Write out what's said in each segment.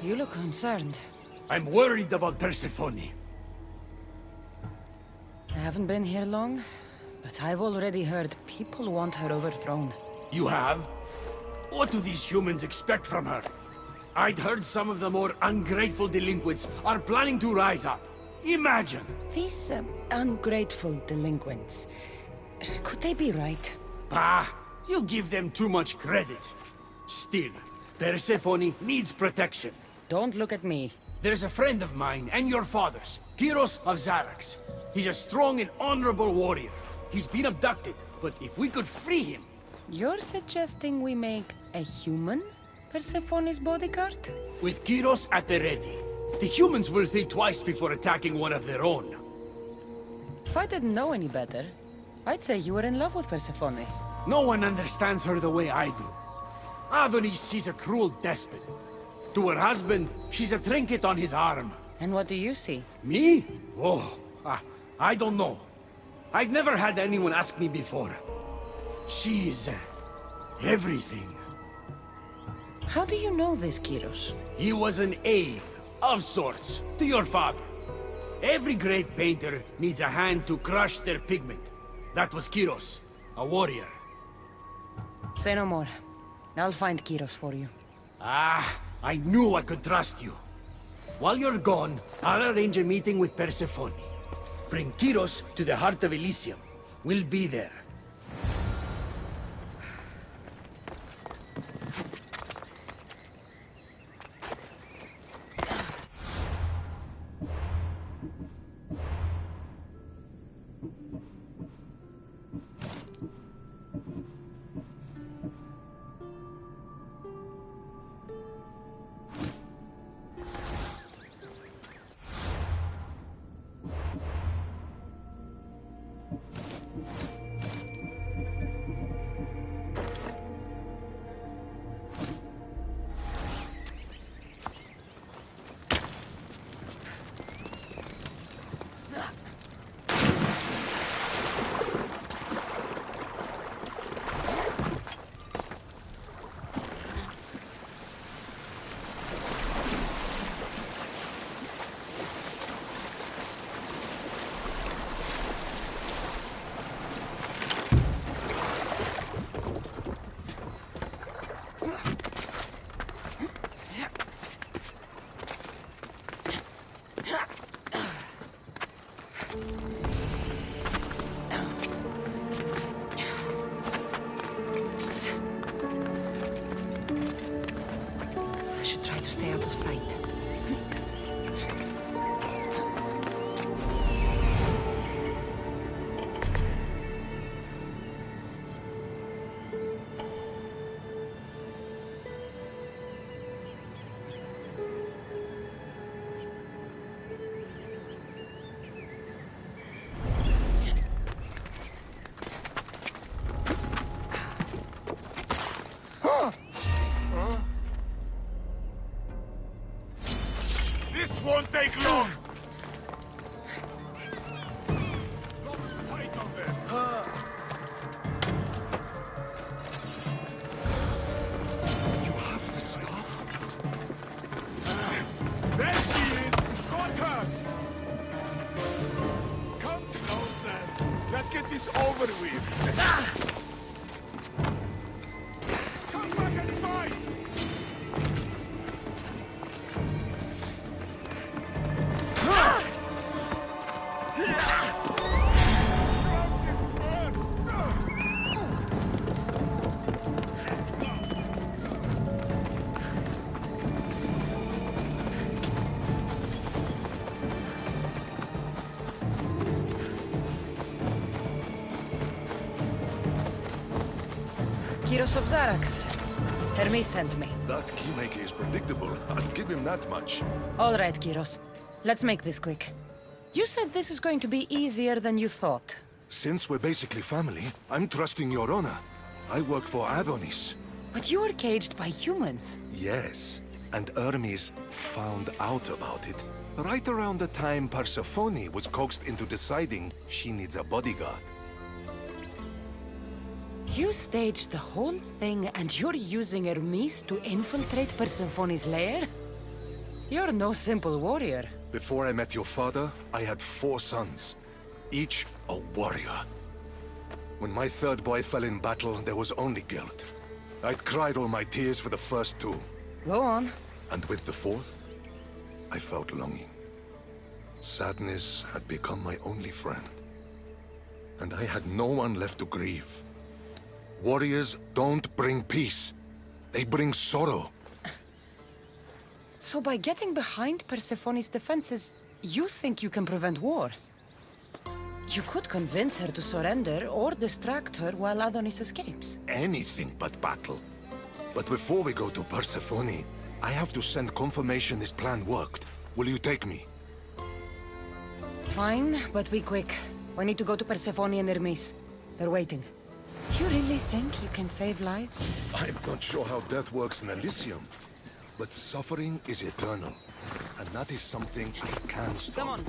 You look concerned. I'm worried about Persephone. I haven't been here long, but I've already heard people want her overthrown. You have? What do these humans expect from her? I'd heard some of the more ungrateful delinquents are planning to rise up. Imagine! These ungrateful delinquents, could they be right? Bah! You give them too much credit. Still, Persephone needs protection. Don't look at me. There's a friend of mine and your father's, Kyros of Xarax. He's a strong and honorable warrior. He's been abducted, but if we could free him... You're suggesting we make a human Persephone's bodyguard? With Kyros at the ready, the humans will think twice before attacking one of their own. If I didn't know any better, I'd say you were in love with Persephone. No one understands her the way I do. Adonis, she's a cruel despot. To her husband, she's a trinket on his arm. And what do you see? Me? Oh, I don't know. I've never had anyone ask me before. She's... everything. How do you know this, Kyros? He was an aide, of sorts, to your father. Every great painter needs a hand to crush their pigment. That was Kyros, a warrior. Say no more. I'll find Kyros for you. Ah, I knew I could trust you. While you're gone, I'll arrange a meeting with Persephone. Bring Kyros to the heart of Elysium. We'll be there. I should try to stay out of sight. This won't take long! You have the stuff? There she is! Got her! Come closer! Let's get this over with! Come back and fight! Kyros of Zarax. Hermes sent me. That keymaker is predictable. I'll give him that much. All right, Kyros. Let's make this quick. You said this is going to be easier than you thought. Since we're basically family, I'm trusting your honor. I work for Adonis. But you were caged by humans. Yes, and Hermes found out about it. Right around the time Persephone was coaxed into deciding she needs a bodyguard. You staged the whole thing and you're using Hermes to infiltrate Persephone's lair? You're no simple warrior. Before I met your father, I had 4 sons, each a warrior. When my third boy fell in battle, there was only guilt. I'd cried all my tears for the first 2. Go on. And with the 4th, I felt longing. Sadness had become my only friend. And I had no one left to grieve. Warriors don't bring peace. They bring sorrow. So by getting behind Persephone's defenses, you think you can prevent war? You could convince her to surrender or distract her while Adonis escapes. Anything but battle. But before we go to Persephone, I have to send confirmation this plan worked. Will you take me? Fine, but be quick. We need to go to Persephone and Hermes. They're waiting. You really think you can save lives? I'm not sure how death works in Elysium, but suffering is eternal. And that is something I can stop. Come on.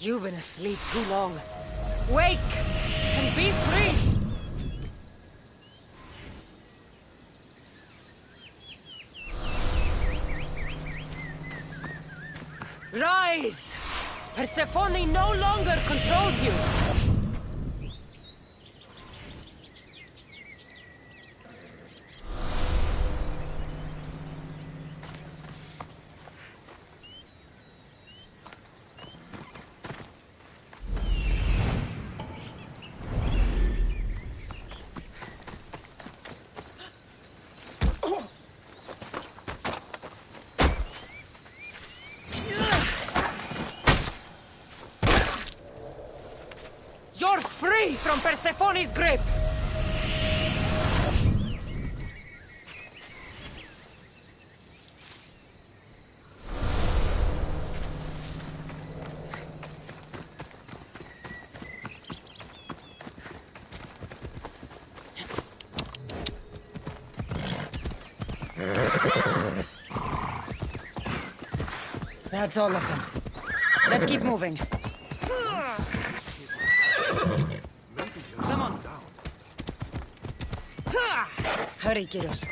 You've been asleep too long. Wake and be free! Rise! Persephone no longer controls you! You're free from Persephone's grip! That's all of them. Let's keep moving. Come on. Hurry, Kyros.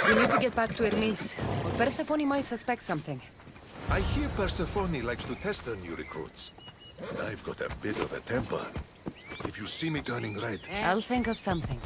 We need to get back to Hermes, or Persephone might suspect something. I hear Persephone likes to test her new recruits. And I've got a bit of a temper. If you see me turning red... I'll think of something.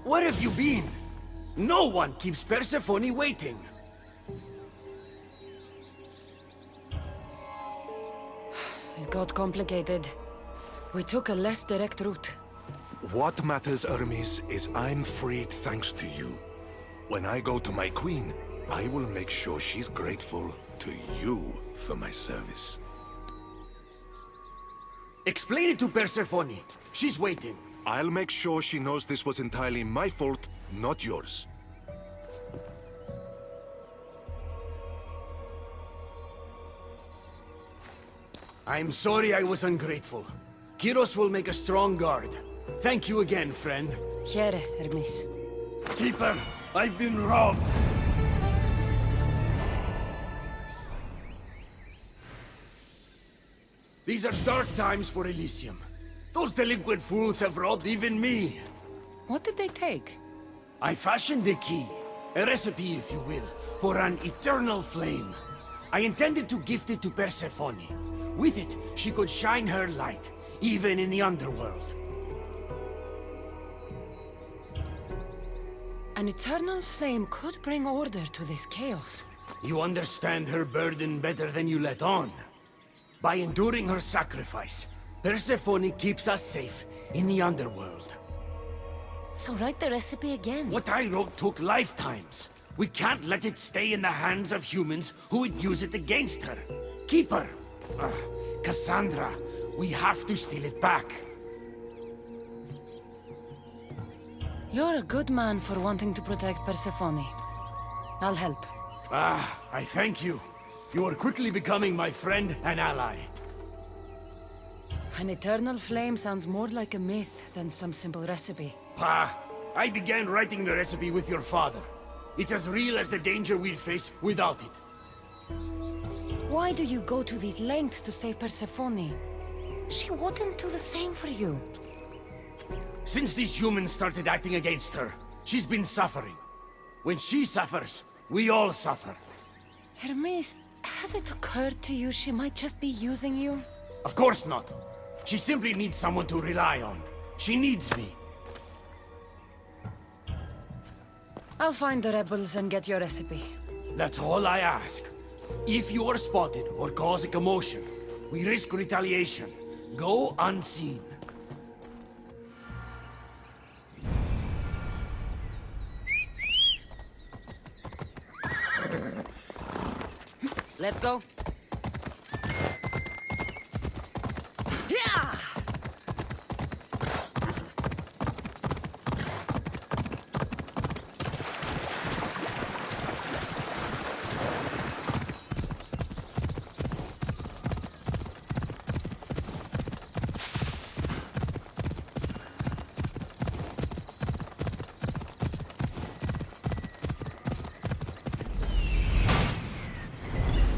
Where have you been? No one keeps Persephone waiting. It got complicated. We took a less direct route. What matters, Hermes, is I'm freed thanks to you. When I go to my queen, I will make sure she's grateful to you for my service. Explain it to Persephone. She's waiting. I'll make sure she knows this was entirely my fault, not yours. I'm sorry I was ungrateful. Kiros will make a strong guard. Thank you again, friend. Here, Hermes. Keeper, I've been robbed. These are dark times for Elysium. Those delinquent fools have robbed even me. What did they take? I fashioned a key, a recipe if you will, for an eternal flame. I intended to gift it to Persephone. With it, she could shine her light, even in the underworld. An eternal flame could bring order to this chaos. You understand her burden better than you let on. By enduring her sacrifice, Persephone keeps us safe in the underworld. So write the recipe again. What I wrote took lifetimes. We can't let it stay in the hands of humans who would use it against her. Keep her. Cassandra, we have to steal it back. You're a good man for wanting to protect Persephone. I'll help. I thank you. You are quickly becoming my friend and ally. An eternal flame sounds more like a myth than some simple recipe. I began writing the recipe with your father. It's as real as the danger we'd face without it. Why do you go to these lengths to save Persephone? She wouldn't do the same for you. Since these humans started acting against her, she's been suffering. When she suffers, we all suffer. Hermes, has it occurred to you she might just be using you? Of course not. She simply needs someone to rely on. She needs me. I'll find the rebels and get your recipe. That's all I ask. If you are spotted or cause a commotion, we risk retaliation. Go unseen. Let's go. Yeah!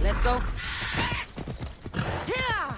Let's go. Yeah!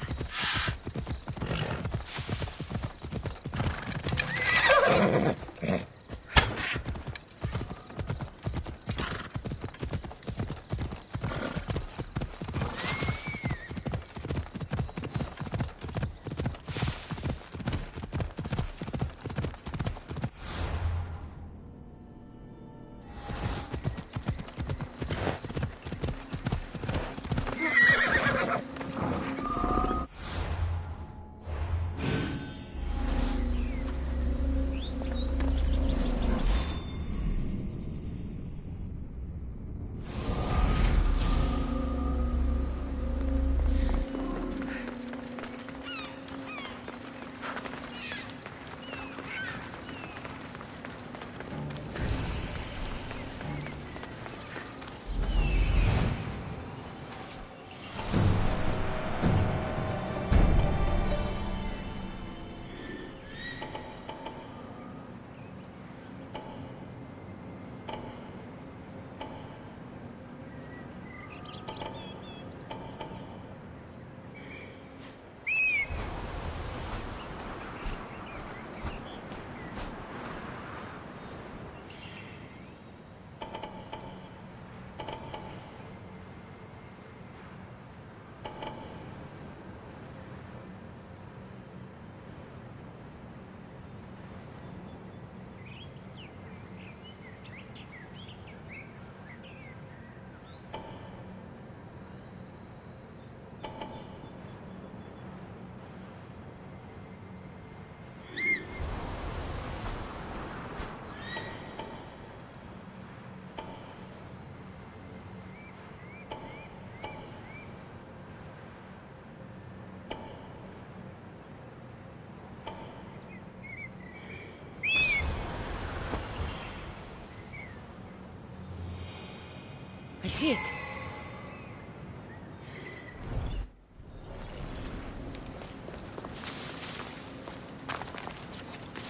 I see it.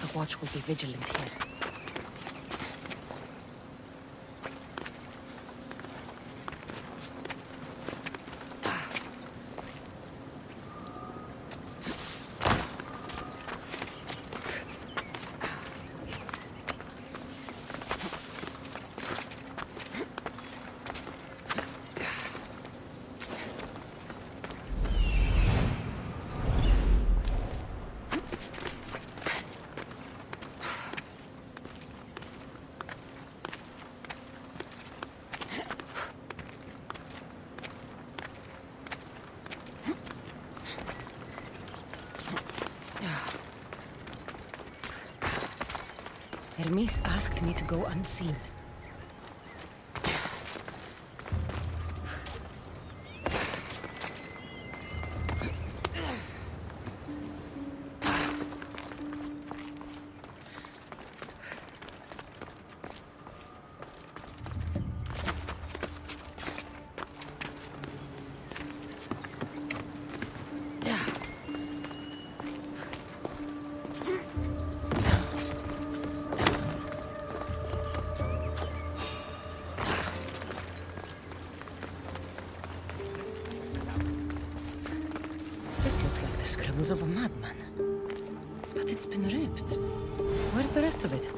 The watch will be vigilant here. Hermes asked me to go unseen. This looks like the scribbles of a madman. But it's been ripped. Where's the rest of it?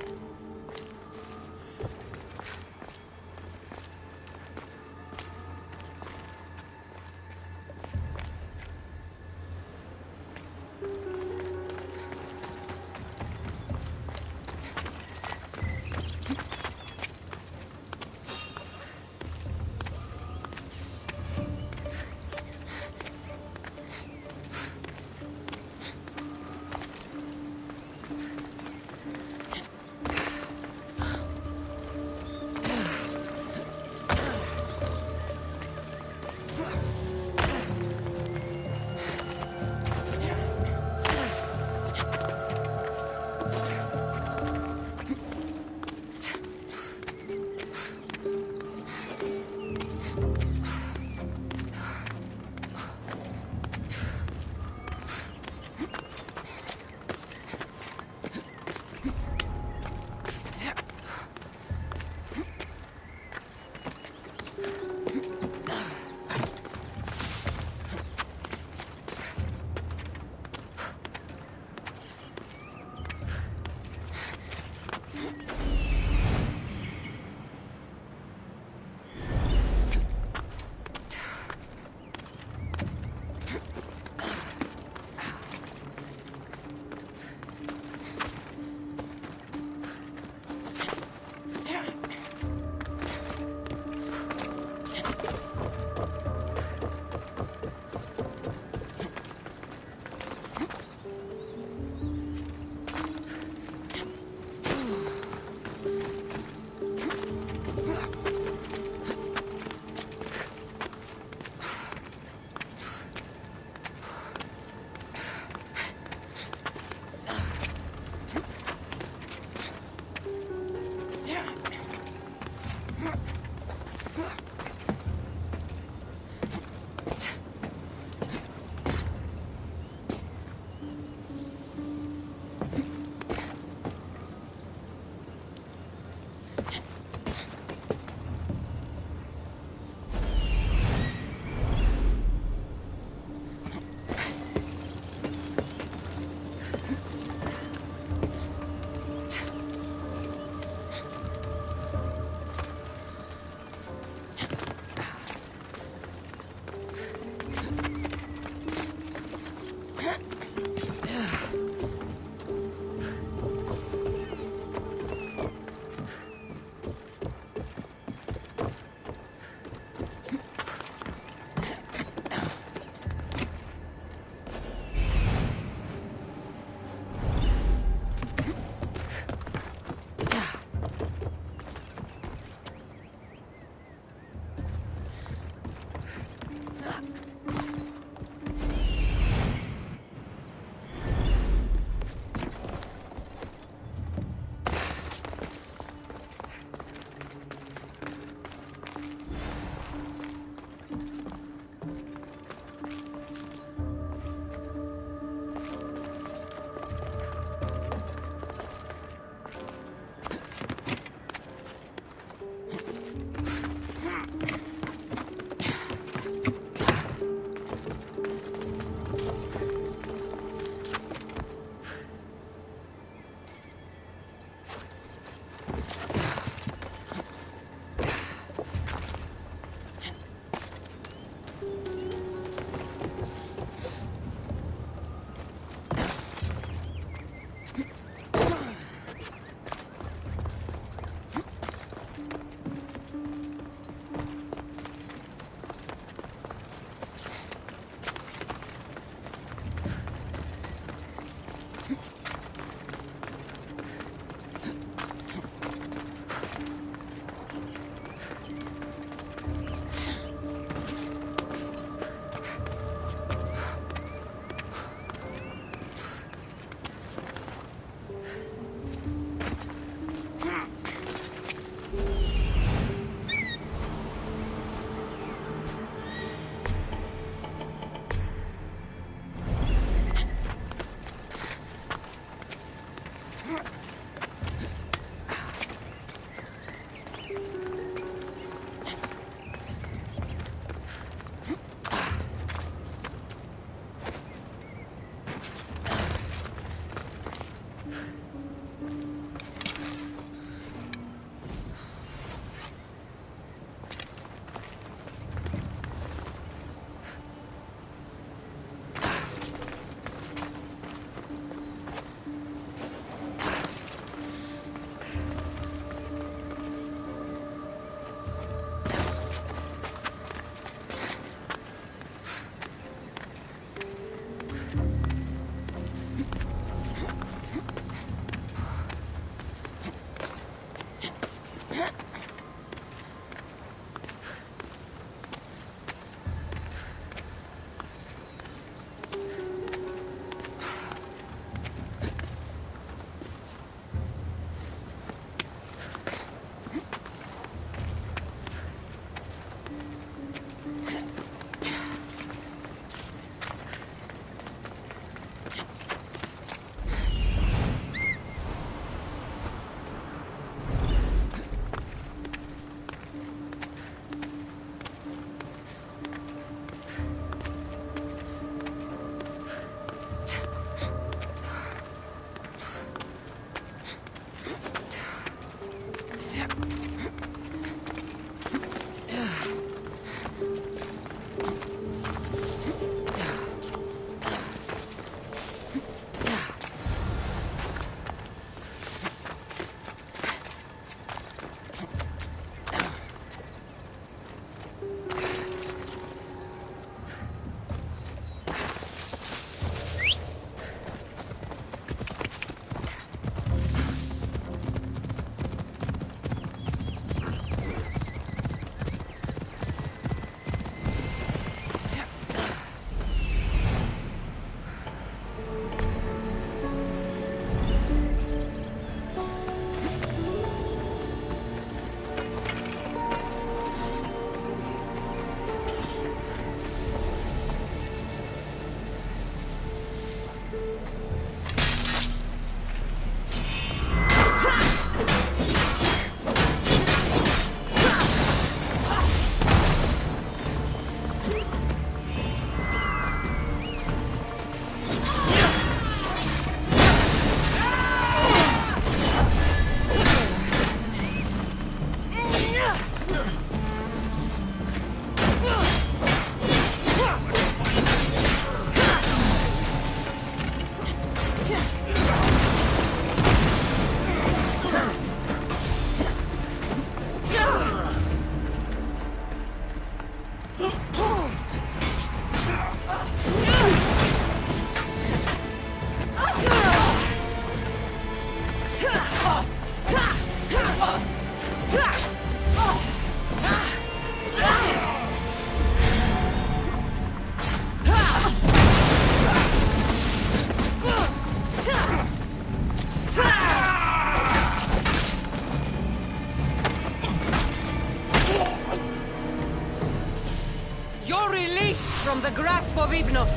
from the grasp of Hypnos.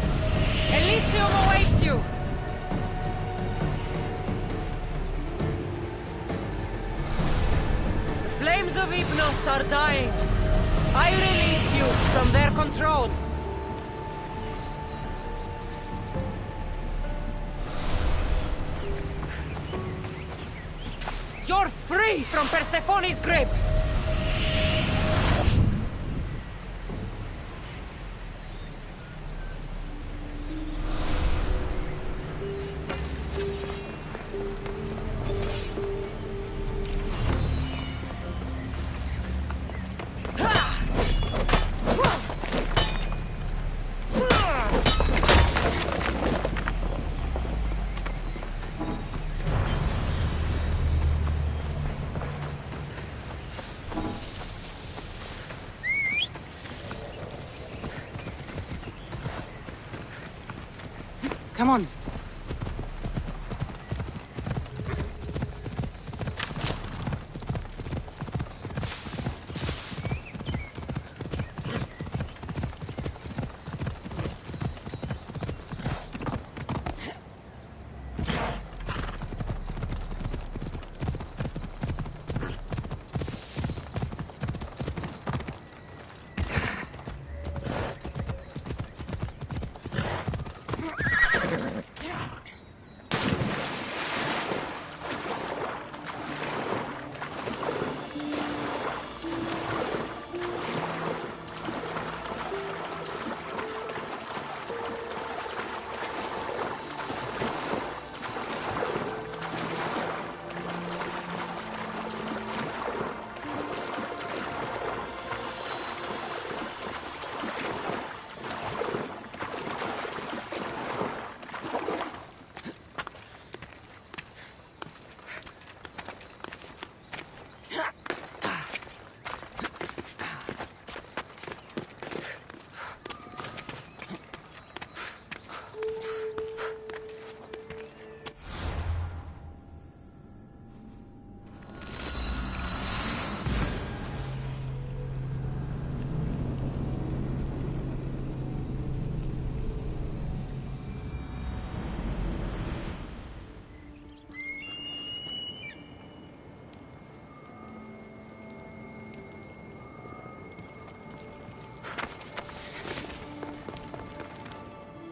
Elysium awaits you! The flames of Hypnos are dying. I release you from their control. You're free from Persephone's grip! Come on.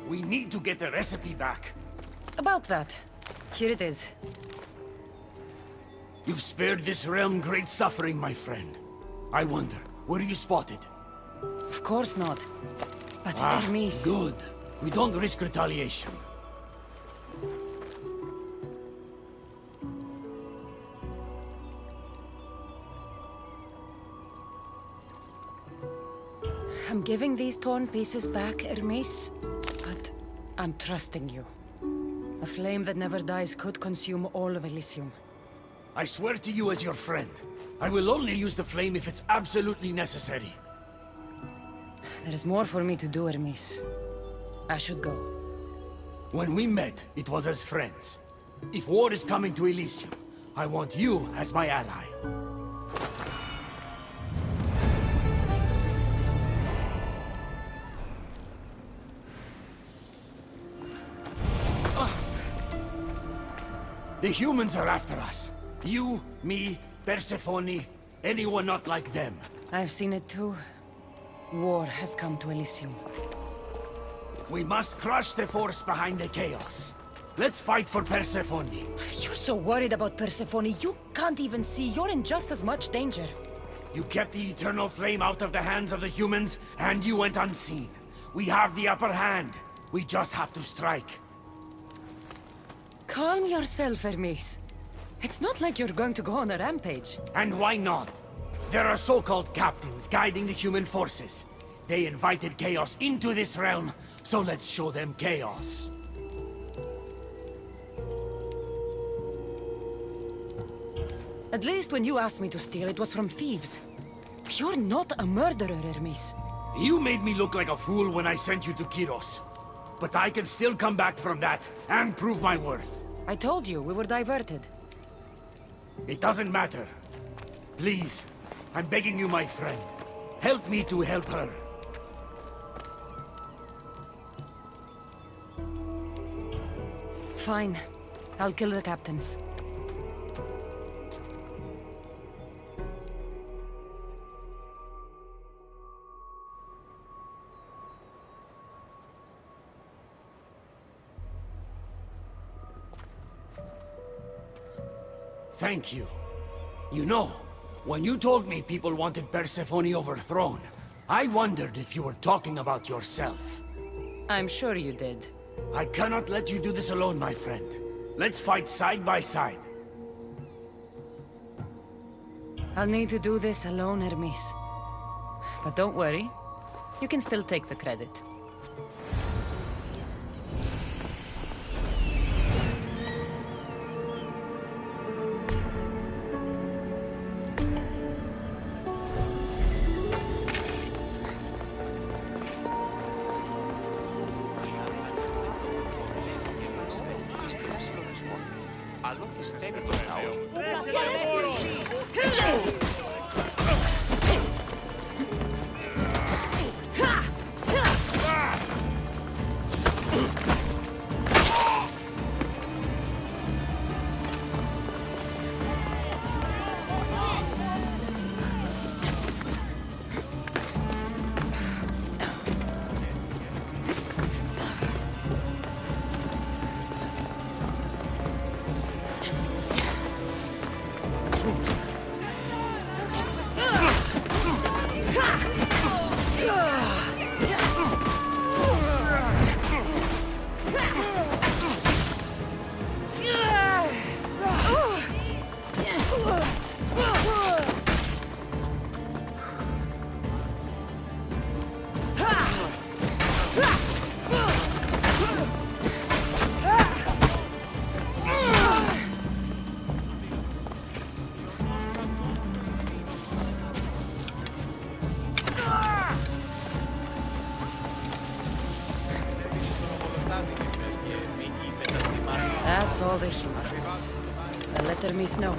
We need to get the recipe back. About that. Here it is. You've spared this realm great suffering, my friend. I wonder, were you spotted? Of course not. But Hermes... Good. We don't risk retaliation. I'm giving these torn pieces back, Hermes. But I'm trusting you. A flame that never dies could consume all of Elysium. I swear to you as your friend. I will only use the flame if it's absolutely necessary. There is more for me to do, Hermes. I should go. When we met, it was as friends. If war is coming to Elysium, I want you as my ally. The humans are after us. You, me, Persephone, anyone not like them. I've seen it too. War has come to Elysium. We must crush the force behind the chaos. Let's fight for Persephone. You're so worried about Persephone, you can't even see you're in just as much danger. You kept the eternal flame out of the hands of the humans, and you went unseen. We have the upper hand. We just have to strike. Calm yourself, Hermes. It's not like you're going to go on a rampage. And why not? There are so-called captains guiding the human forces. They invited chaos into this realm, so let's show them chaos. At least when you asked me to steal, it was from thieves. You're not a murderer, Hermes. You made me look like a fool when I sent you to Kyros. But I can still come back from that, and prove my worth. I told you, we were diverted. It doesn't matter. Please, I'm begging you, my friend. Help me to help her. Fine. I'll kill the captains. Thank you. You know, when you told me people wanted Persephone overthrown, I wondered if you were talking about yourself. I'm sure you did. I cannot let you do this alone, my friend. Let's fight side by side. I'll need to do this alone, Hermes. But don't worry. You can still take the credit. That's all the humans. I'll let Hermes know.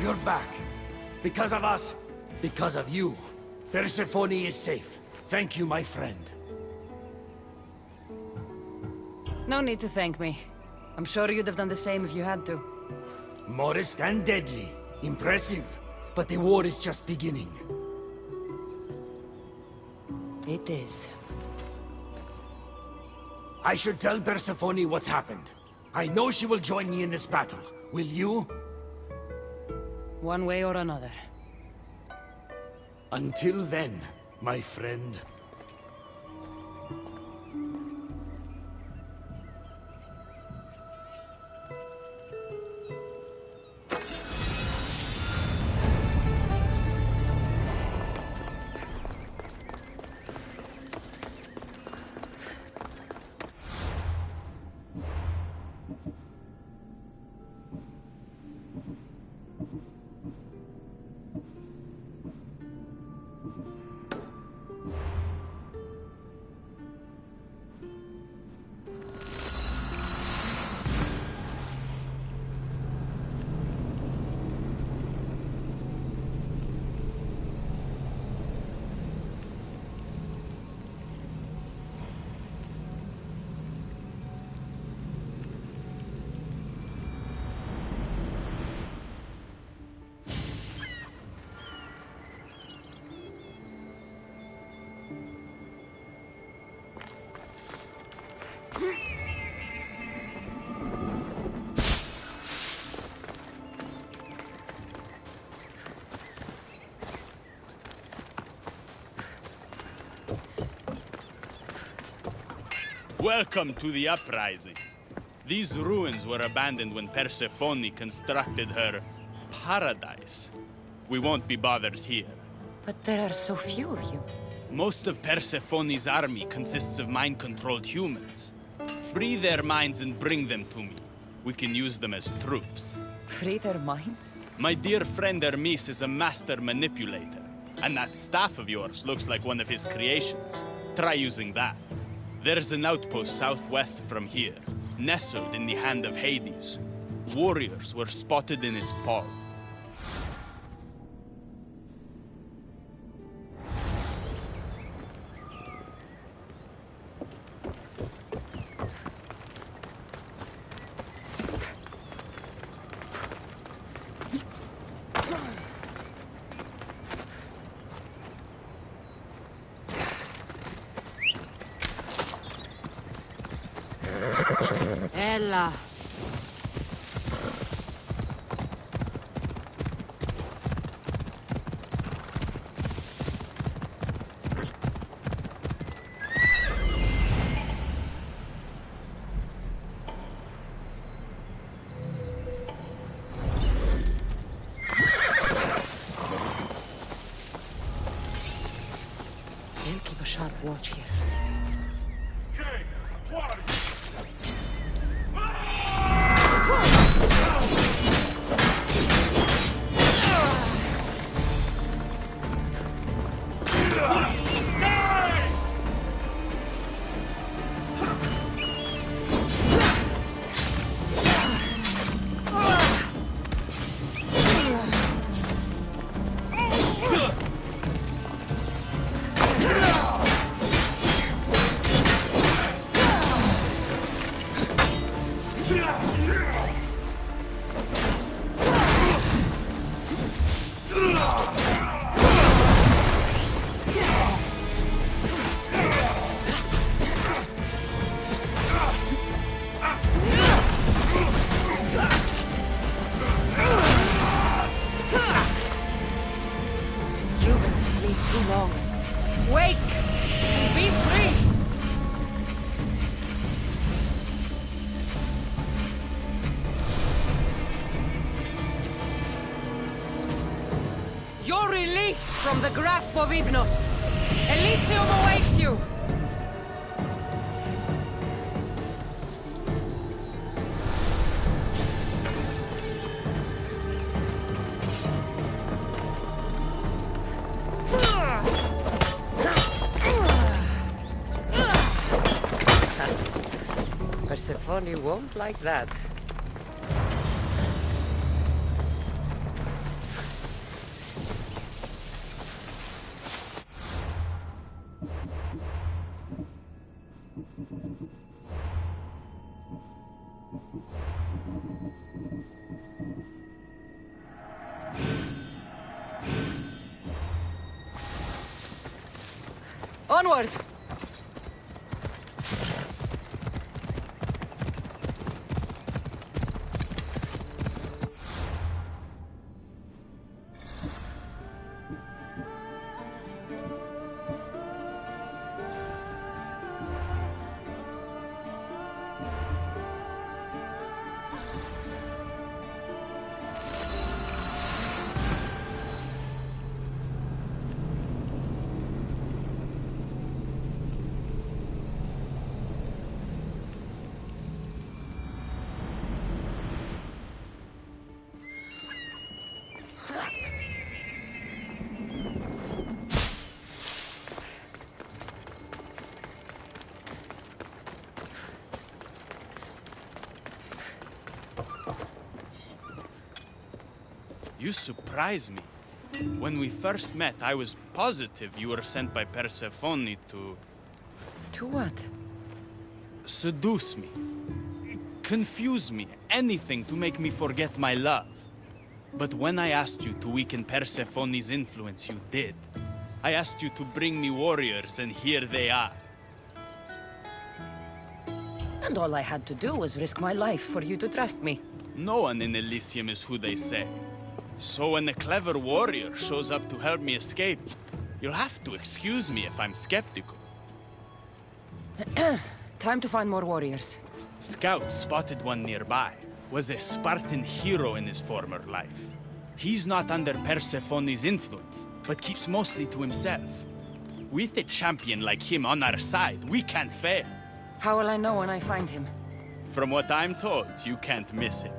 You're back. Because of us. Because of you. Persephone is safe. Thank you, my friend. No need to thank me. I'm sure you'd have done the same if you had to. Modest and deadly. Impressive. But the war is just beginning. It is. I should tell Persephone what's happened. I know she will join me in this battle. Will you? One way or another. Until then, my friend. Welcome to the uprising. These ruins were abandoned when Persephone constructed her paradise. We won't be bothered here. But there are so few of you. Most of Persephone's army consists of mind-controlled humans. Free their minds and bring them to me. We can use them as troops. Free their minds? My dear friend Hermes is a master manipulator. And that staff of yours looks like one of his creations. Try using that. There's an outpost southwest from here, nestled in the hand of Hades. Warriors were spotted in its paw. bella. He'll keep a sharp watch here. You've been asleep too long. Wake and be free! You're released from the grasp of Hypnos. Elysium awaits you! Persephone won't like that. Onward! You surprise me. When we first met, I was positive you were sent by Persephone to... To what? seduce me. Confuse me. Anything to make me forget my love. But when I asked you to weaken Persephone's influence, you did. I asked you to bring me warriors, and here they are. And all I had to do was risk my life for you to trust me. No one in Elysium is who they say. So when a clever warrior shows up to help me escape, you'll have to excuse me if I'm skeptical. Time to find more warriors. Scouts spotted one nearby. Was a Spartan hero in his former life. He's not under Persephone's influence, but keeps mostly to himself. With a champion like him on our side, we can't fail. How will I know when I find him? From what I'm told, you can't miss him.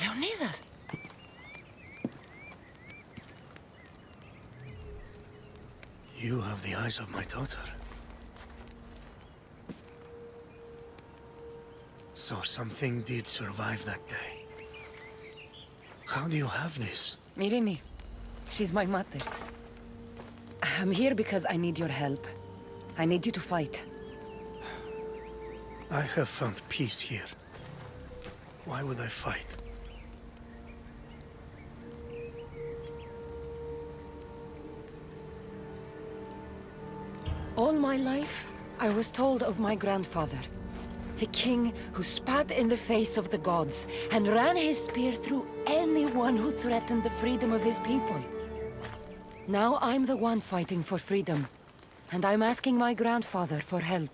Leonidas! You have the eyes of my daughter. So something did survive that day. How do you have this? Mirini. She's my mate. I'm here because I need your help. I need you to fight. I have found peace here. Why would I fight? All my life, I was told of my grandfather. The king who spat in the face of the gods and ran his spear through anyone who threatened the freedom of his people. Now I'm the one fighting for freedom, and I'm asking my grandfather for help.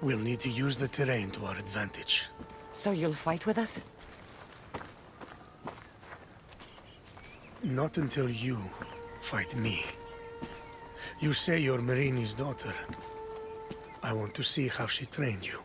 We'll need to use the terrain to our advantage. So you'll fight with us? Not until you fight me. You say you're Marini's daughter. I want to see how she trained you.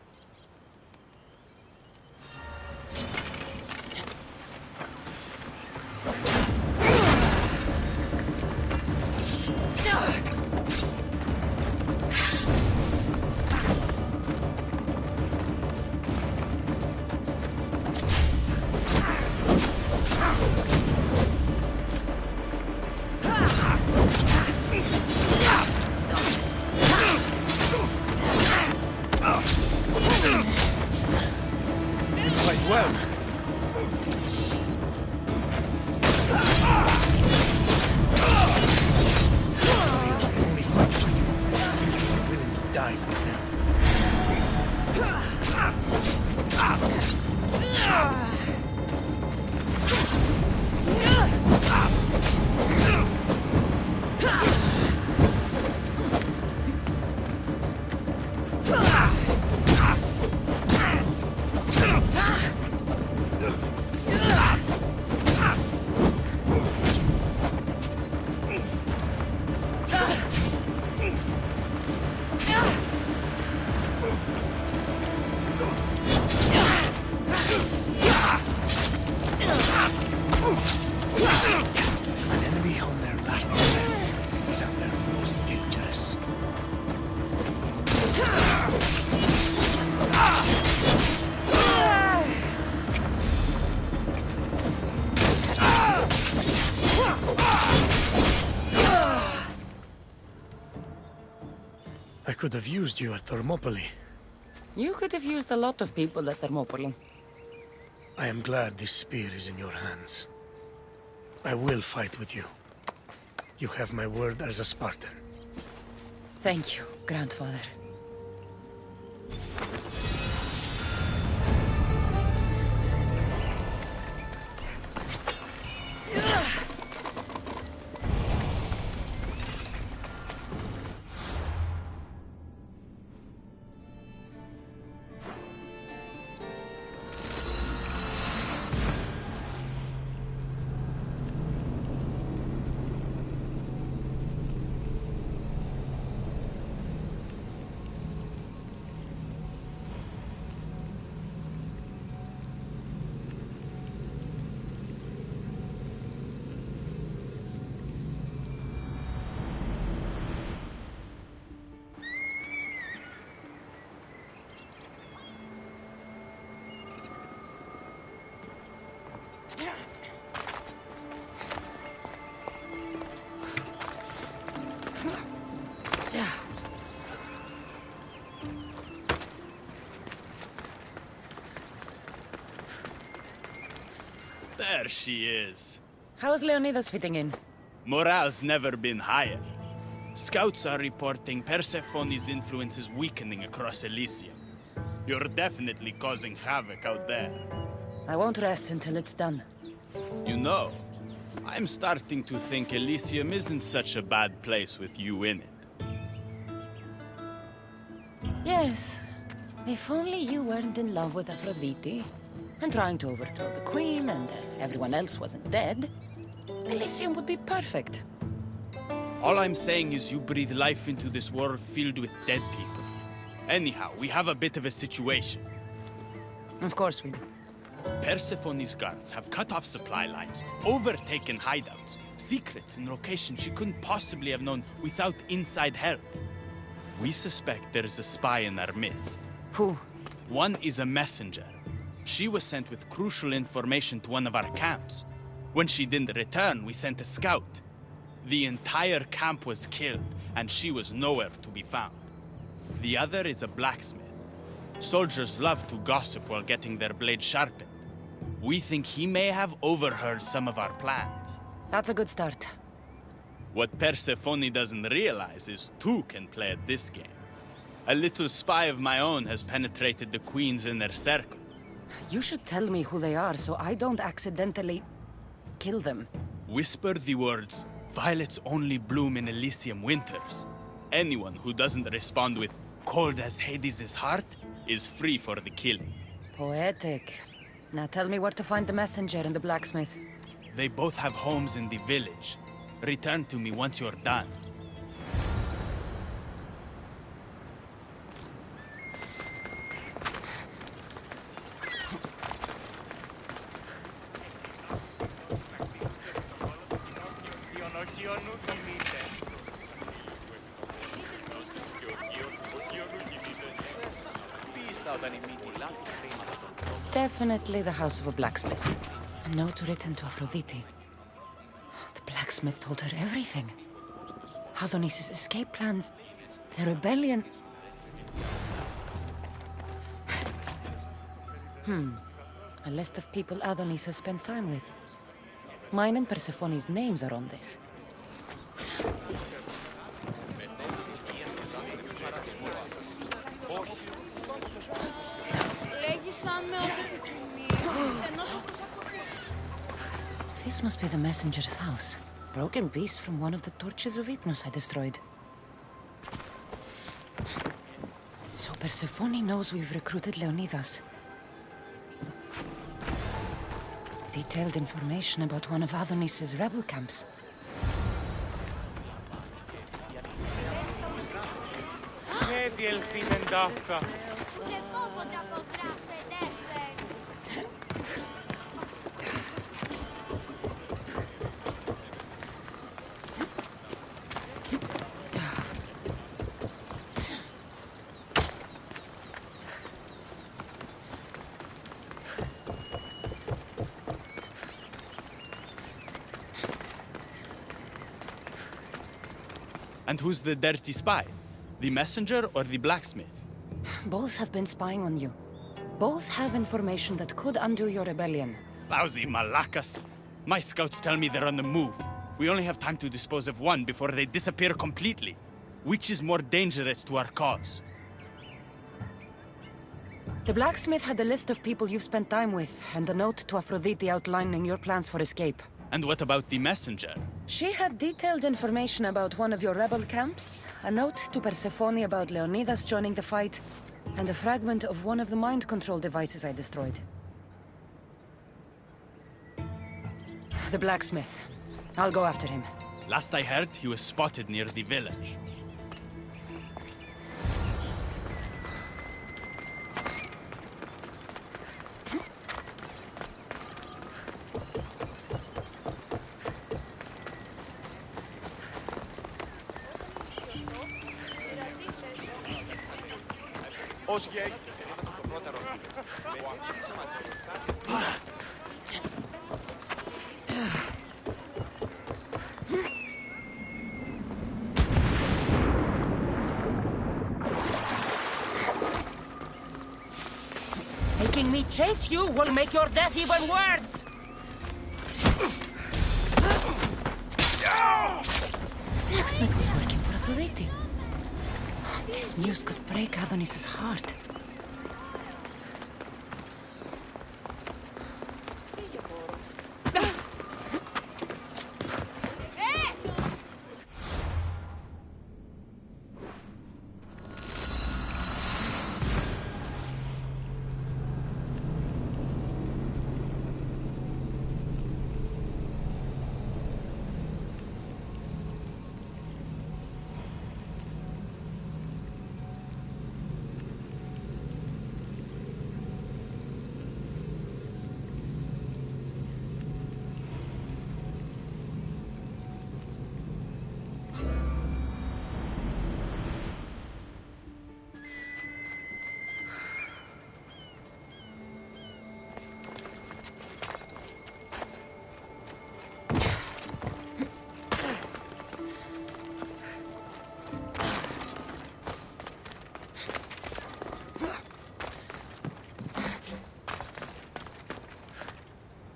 An enemy on their last breath is at their most dangerous. I could have used you at Thermopylae. You could have used a lot of people at Thermopylae. I am glad this spear is in your hands. I will fight with you. You have my word as a Spartan. Thank you, grandfather. There she is. How's Leonidas fitting in? Morale's never been higher. Scouts are reporting Persephone's influence is weakening across Elysium. You're definitely causing havoc out there. I won't rest until it's done. You know, I'm starting to think Elysium isn't such a bad place with you in it. Yes. If only you weren't in love with Aphrodite, and trying to overthrow the queen, and everyone else wasn't dead, Elysium would be perfect. All I'm saying is you breathe life into this world filled with dead people. Anyhow, we have a bit of a situation. Of course we do. Persephone's guards have cut off supply lines, overtaken hideouts, secrets and locations she couldn't possibly have known without inside help. We suspect there's a spy in our midst. Who? One is a messenger. She was sent with crucial information to one of our camps. When she didn't return, we sent a scout. The entire camp was killed, and she was nowhere to be found. The other is a blacksmith. Soldiers love to gossip while getting their blades sharpened. We think he may have overheard some of our plans. That's a good start. What Persephone doesn't realize is two can play at this game. A little spy of my own has penetrated the queen's inner circle. You should tell me who they are so I don't accidentally kill them. Whisper the words, "Violets only bloom in Elysium winters." Anyone who doesn't respond with, "Cold as Hades' heart," is free for the killing. Poetic. Now tell me where to find the messenger and the blacksmith. They both have homes in the village. Return to me once you're done. Definitely the house of a blacksmith. A note written to Aphrodite. The blacksmith told her everything. Adonis' escape plans, the rebellion. A list of people Adonis has spent time with. Mine and Persephone's names are on this. This must be the messenger's house. Broken piece from one of the torches of Hypnos I destroyed. So Persephone knows we've recruited Leonidas. Detailed information about one of Adonis's rebel camps. And who's the dirty spy? The messenger or the blacksmith? Both have been spying on you. Both have information that could undo your rebellion. Lousy malacas. My scouts tell me they're on the move. We only have time to dispose of one before they disappear completely. Which is more dangerous to our cause? The blacksmith had a list of people you've spent time with, and a note to Aphrodite outlining your plans for escape. And what about the messenger? She had detailed information about one of your rebel camps, a note to Persephone about Leonidas joining the fight, and a fragment of one of the mind control devices I destroyed. The blacksmith. I'll go after him. Last I heard, he was spotted near the village. Making me chase you will make your death even worse! Blacksmith was working for Aphrodite. Oh, this news could break Adonis's heart.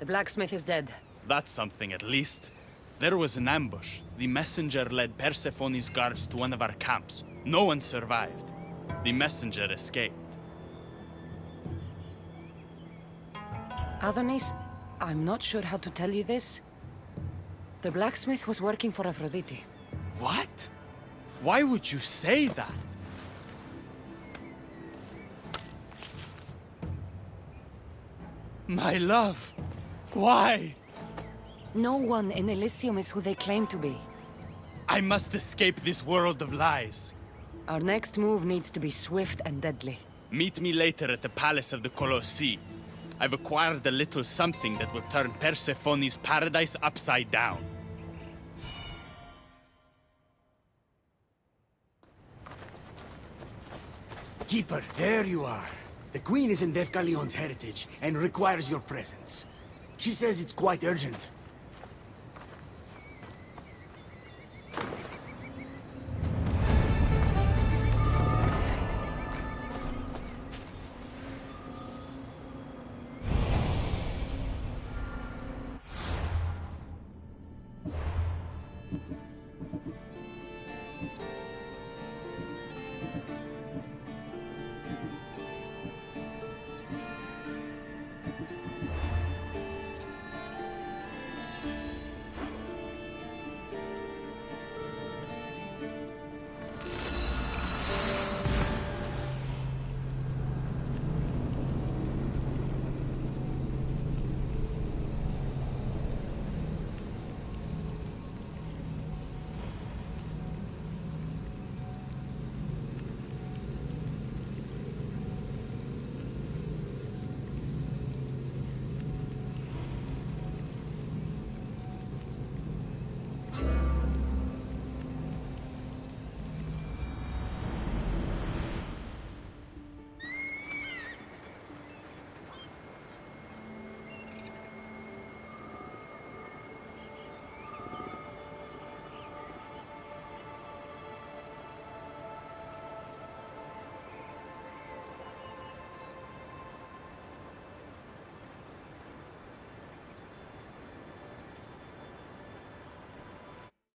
The blacksmith is dead. That's something, at least. There was an ambush. The messenger led Persephone's guards to one of our camps. No one survived. The messenger escaped. Adonis, I'm not sure how to tell you this. The blacksmith was working for Aphrodite. What? Why would you say that? My love, why? No one in Elysium is who they claim to be. I must escape this world of lies. Our next move needs to be swift and deadly. Meet me later at the Palace of the Colossi. I've acquired a little something that will turn Persephone's paradise upside down. Keeper, there you are. The Queen is in Defkalion's heritage and requires your presence. She says it's quite urgent.